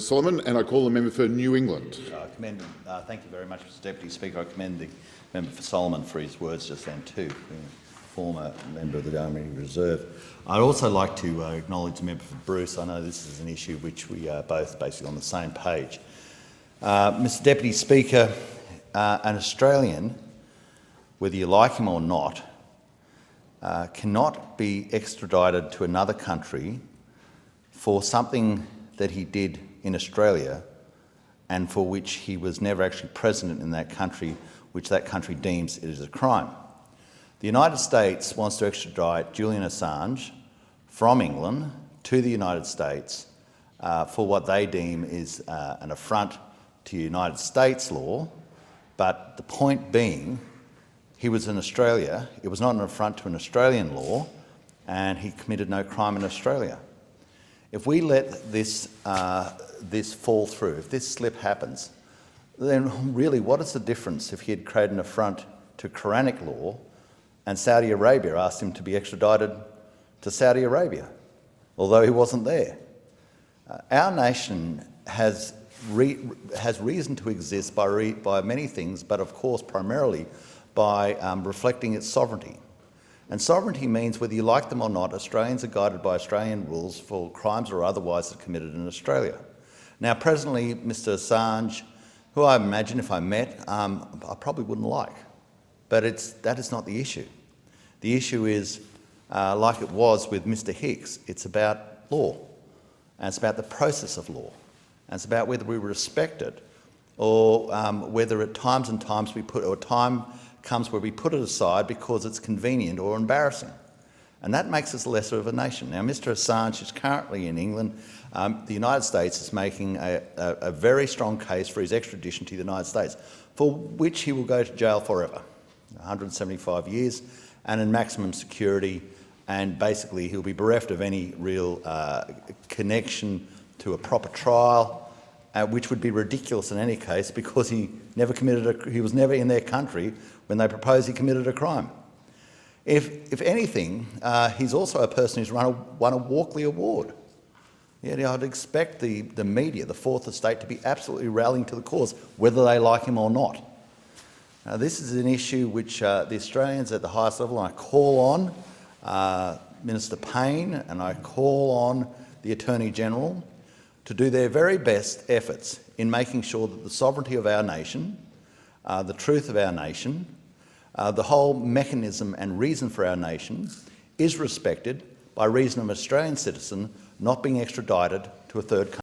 Solomon, and I call the member for New England. Thank you very much, Mr Deputy Speaker. I commend the member for Solomon for his words just then too, being a former member of the Army Reserve. I'd also like to acknowledge the member for Bruce. I know this is an issue which we are both basically on the same page. Mr Deputy Speaker, an Australian, whether you like him or not, cannot be extradited to another country for something that he did in Australia and for which he was never actually president in that country, which that country deems it is a crime. The United States wants to extradite Julian Assange from England to the United States for what they deem is an affront to United States law, but the point being he was in Australia, it was not an affront to an Australian law, and he committed no crime in Australia. If we let this fall through, if this slip happens, then really what is the difference if he had created an affront to Quranic law and Saudi Arabia asked him to be extradited to Saudi Arabia, although he wasn't there? Our nation has reason to exist by many things, but of course primarily by reflecting its sovereignty. And sovereignty means, whether you like them or not, Australians are guided by Australian rules for crimes or otherwise that are committed in Australia. Now, presently, Mr Assange, who I imagine if I met, I probably wouldn't like. But that is not the issue. The issue is, like it was with Mr Hicks, it's about law, and it's about the process of law, and it's about whether we respect it, or whether at times time comes where we put it aside because it's convenient or embarrassing. And that makes us lesser of a nation. Now, Mr Assange is currently in England. The United States is making a very strong case for his extradition to the United States, for which he will go to jail forever, 175 years, and in maximum security, and basically he'll be bereft of any real connection to a proper trial, which would be ridiculous in any case because he was never in their country when they proposed he committed a crime. If anything, he's also a person who's won a Walkley Award. Yet I'd expect the media, the Fourth Estate, to be absolutely rallying to the cause, whether they like him or not. Now, this is an issue which the Australians at the highest level, and I call on Minister Payne and I call on the Attorney General to do their very best efforts in making sure that the sovereignty of our nation, the truth of our nation, the whole mechanism and reason for our nation is respected by reason of an Australian citizen not being extradited to a third country.